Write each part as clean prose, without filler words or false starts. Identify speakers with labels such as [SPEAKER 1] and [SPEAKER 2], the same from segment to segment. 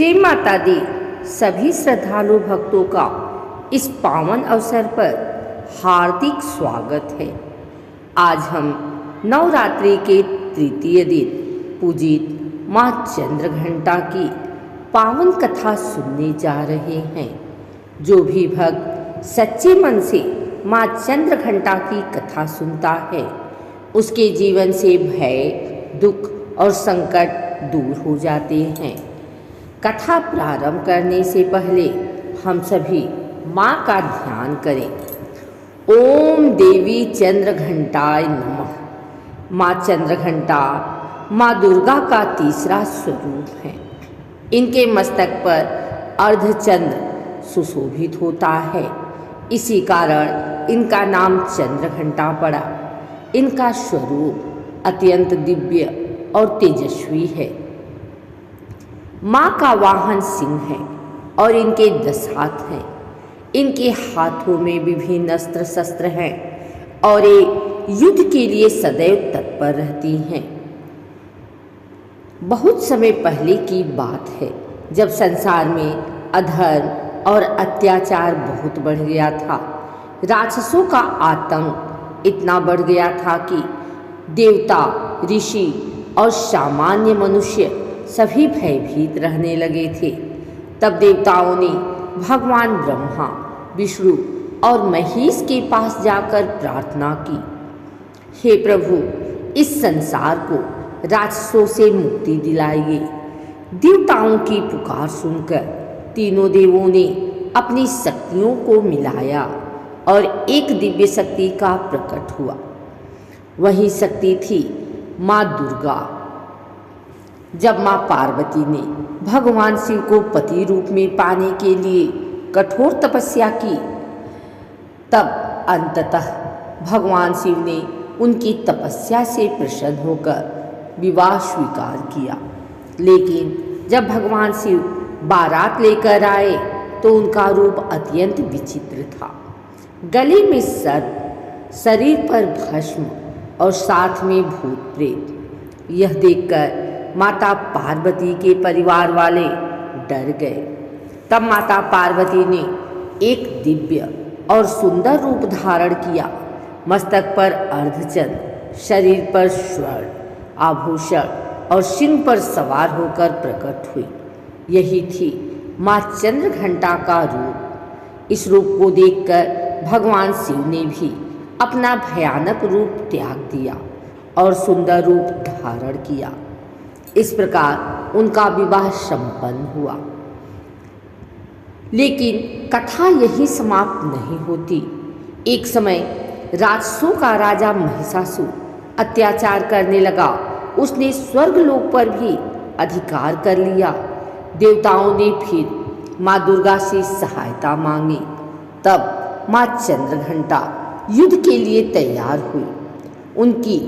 [SPEAKER 1] जय माता दी। सभी श्रद्धालु भक्तों का इस पावन अवसर पर हार्दिक स्वागत है। आज हम नवरात्रि के तृतीय दिन पूजित माँ चंद्रघंटा की पावन कथा सुनने जा रहे हैं। जो भी भक्त सच्चे मन से माँ चंद्रघंटा की कथा सुनता है, उसके जीवन से भय, दुख और संकट दूर हो जाते हैं। कथा प्रारंभ करने से पहले हम सभी माँ का ध्यान करें। ओम देवी चंद्रघंटाय नमः। माँ चंद्रघंटा माँ दुर्गा का तीसरा स्वरूप है। इनके मस्तक पर अर्धचंद्र सुशोभित होता है, इसी कारण इनका नाम चंद्रघंटा पड़ा। इनका स्वरूप अत्यंत दिव्य और तेजस्वी है। माँ का वाहन सिंह है और इनके 10 हाथ हैं। इनके हाथों में विभिन्न अस्त्र शस्त्र हैं और ये युद्ध के लिए सदैव तत्पर रहती हैं। बहुत समय पहले की बात है, जब संसार में अधर्म और अत्याचार बहुत बढ़ गया था। राक्षसों का आतंक इतना बढ़ गया था कि देवता, ऋषि और सामान्य मनुष्य सभी भयभीत रहने लगे थे। तब देवताओं ने भगवान ब्रह्मा, विष्णु और महेश के पास जाकर प्रार्थना की, हे प्रभु, इस संसार को राक्षसों से मुक्ति दिलाइए। देवताओं की पुकार सुनकर तीनों देवों ने अपनी शक्तियों को मिलाया और एक दिव्य शक्ति का प्रकट हुआ। वही शक्ति थी माँ दुर्गा। जब माँ पार्वती ने भगवान शिव को पति रूप में पाने के लिए कठोर तपस्या की, तब अंततः भगवान शिव ने उनकी तपस्या से प्रसन्न होकर विवाह स्वीकार किया। लेकिन जब भगवान शिव बारात लेकर आए तो उनका रूप अत्यंत विचित्र था। गले में सर्प, शरीर पर भस्म और साथ में भूत प्रेत। यह देखकर माता पार्वती के परिवार वाले डर गए। तब माता पार्वती ने एक दिव्य और सुंदर रूप धारण किया। मस्तक पर अर्धचंद्र, शरीर पर स्वर्ण आभूषण और सिंह पर सवार होकर प्रकट हुई। यही थी माँ चंद्रघंटा का रूप। इस रूप को देखकर भगवान शिव ने भी अपना भयानक रूप त्याग दिया और सुंदर रूप धारण किया। इस प्रकार उनका विवाह संपन्न हुआ। लेकिन कथा यही समाप्त नहीं होती। एक समय राक्षसों का राजा महिषासुर अत्याचार करने लगा। उसने स्वर्गलोक पर भी अधिकार कर लिया। देवताओं ने फिर माँ दुर्गा से सहायता मांगी। तब माँ चंद्रघंटा युद्ध के लिए तैयार हुई। उनकी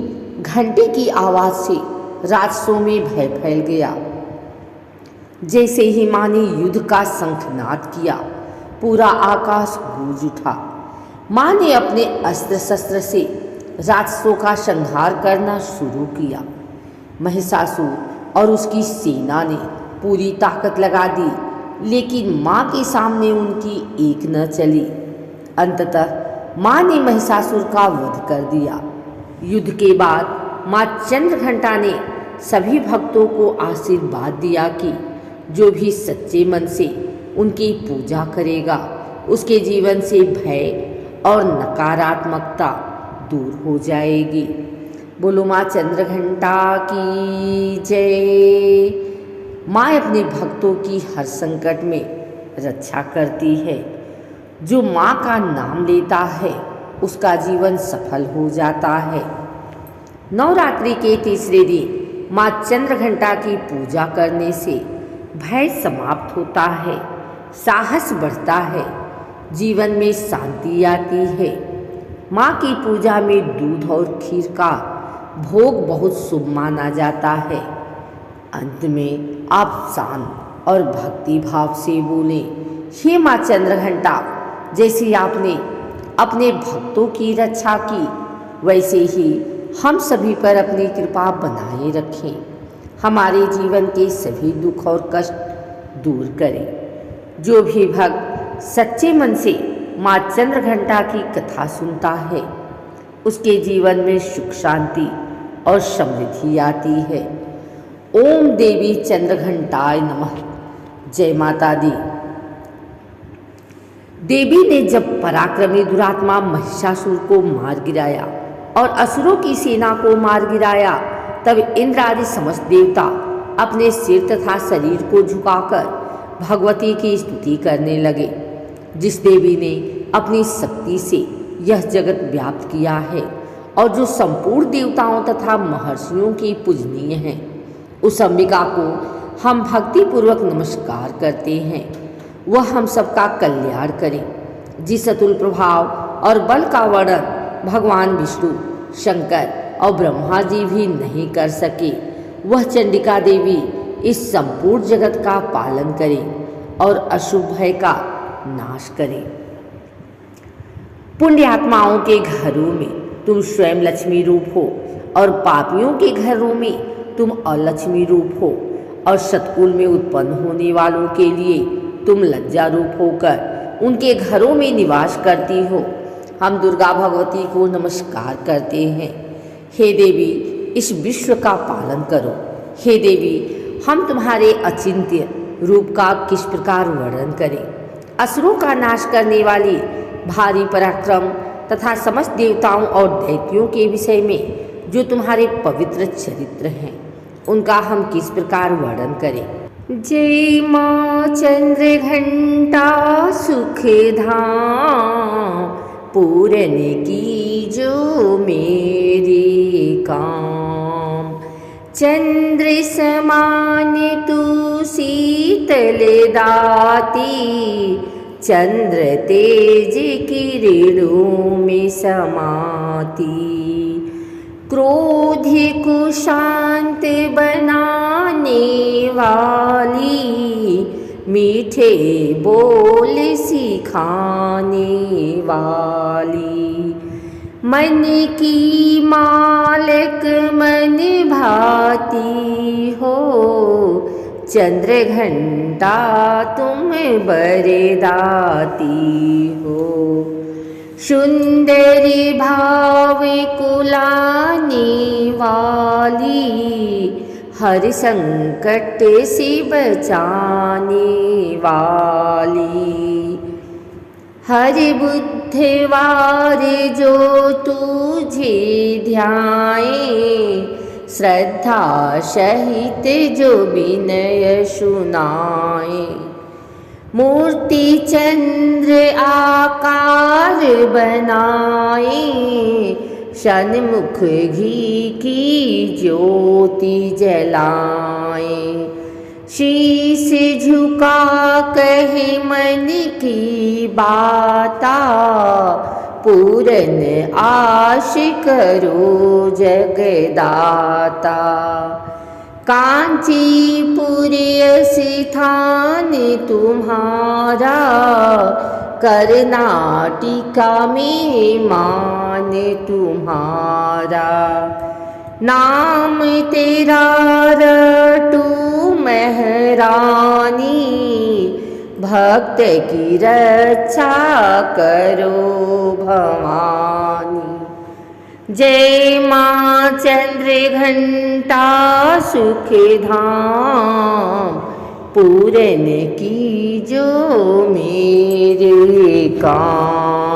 [SPEAKER 1] घंटे की आवाज से राक्षसों में भय फैल गया। जैसे ही माँ ने युद्ध का शंखनाद किया, पूरा आकाश गूंज उठा। माँ ने अपने अस्त्र शस्त्र से राक्षसों का संहार करना शुरू किया। महिषासुर और उसकी सेना ने पूरी ताकत लगा दी, लेकिन माँ के सामने उनकी एक न चली। अंततः माँ ने महिषासुर का वध कर दिया। युद्ध के बाद माँ चंद्रघंटा ने सभी भक्तों को आशीर्वाद दिया कि जो भी सच्चे मन से उनकी पूजा करेगा, उसके जीवन से भय और नकारात्मकता दूर हो जाएगी। बोलो माँ चंद्रघंटा की जय। माँ अपने भक्तों की हर संकट में रक्षा करती है। जो माँ का नाम लेता है, उसका जीवन सफल हो जाता है। नवरात्रि के तीसरे दिन माँ चंद्रघंटा की पूजा करने से भय समाप्त होता है, साहस बढ़ता है, जीवन में शांति आती है। माँ की पूजा में दूध और खीर का भोग बहुत शुभ माना जाता है। अंत में आप शांत और भक्ति भाव से बोले, हे माँ चंद्रघंटा, जैसे आपने अपने भक्तों की रक्षा की, वैसे ही हम सभी पर अपनी कृपा बनाए रखें। हमारे जीवन के सभी दुख और कष्ट दूर करे। जो भी भक्त सच्चे मन से माँ चंद्रघंटा की कथा सुनता है उसके जीवन में सुख शांति और समृद्धि आती है। ओम देवी चंद्रघंटाय नमः। जय माता दी। देवी ने जब पराक्रमी दुरात्मा महिषासुर को मार गिराया और असुरों की सेना को मार गिराया तब इंद्र आदि समस्त देवता अपने सिर तथा शरीर को झुकाकर भगवती की स्तुति करने लगे। जिस देवी ने अपनी शक्ति से यह जगत व्याप्त किया है और जो संपूर्ण देवताओं तथा महर्षियों की पूजनीय है, उस अंबिका को हम भक्तिपूर्वक नमस्कार करते हैं। वह हम सबका कल्याण करे। जिस अतुल प्रभाव और बल का वर्णन भगवान विष्णु, शंकर और ब्रह्मा जी भी नहीं कर सके, वह चंडिका देवी इस संपूर्ण जगत का पालन करे और अशुभ भय का नाश करे। पुण्य आत्माओं के घरों में तुम स्वयं लक्ष्मी रूप हो और पापियों के घरों में तुम अलक्ष्मी रूप हो और शतकुल में उत्पन्न होने वालों के लिए तुम लज्जा रूप होकर उनके घरों में निवास करती हो। हम दुर्गा भगवती को नमस्कार करते हैं। हे देवी, इस विश्व का पालन करो। हे देवी, हम तुम्हारे अचिंत्य रूप का किस प्रकार वर्णन करें। असुरों का नाश करने वाली भारी पराक्रम तथा समस्त देवताओं और दैत्यों के विषय में जो तुम्हारे पवित्र चरित्र हैं, उनका हम किस प्रकार वर्णन करें। जय माँ चंद्रघंटा सुख धाम पूरन की जो मेरे काम। चंद्र समान तू शीतल दाती, चंद्र तेज किरणों में समाती। क्रोध को शांत बनाने वाली, मीठे बोल सिखाने वाली। मन की मालिक मन भाती हो, चंद्रघंटा तुम बरदाती हो। सुंदरी भाव कुलाने वाली, हर संकट से बचाने वाली। हर बुधवार जो तुझे ध्याए, श्रद्धा सहित जो विनय सुनाए। मूर्ति चंद्र आकार बनाए, सन्मुख घी की ज्योति जलाए। शीश झुका कहे मन की बाता, पूरन आश करो जगदाता। कांचीपुर स्थान तुम्हारा, कर्नाटिका में मान तुम्हारा। नाम तेरा रटू महरानी, भक्त की रक्षा करो भवानी। जय माँ चंद्रघंटा सुख धाम, पूरन की जो मेरे काम।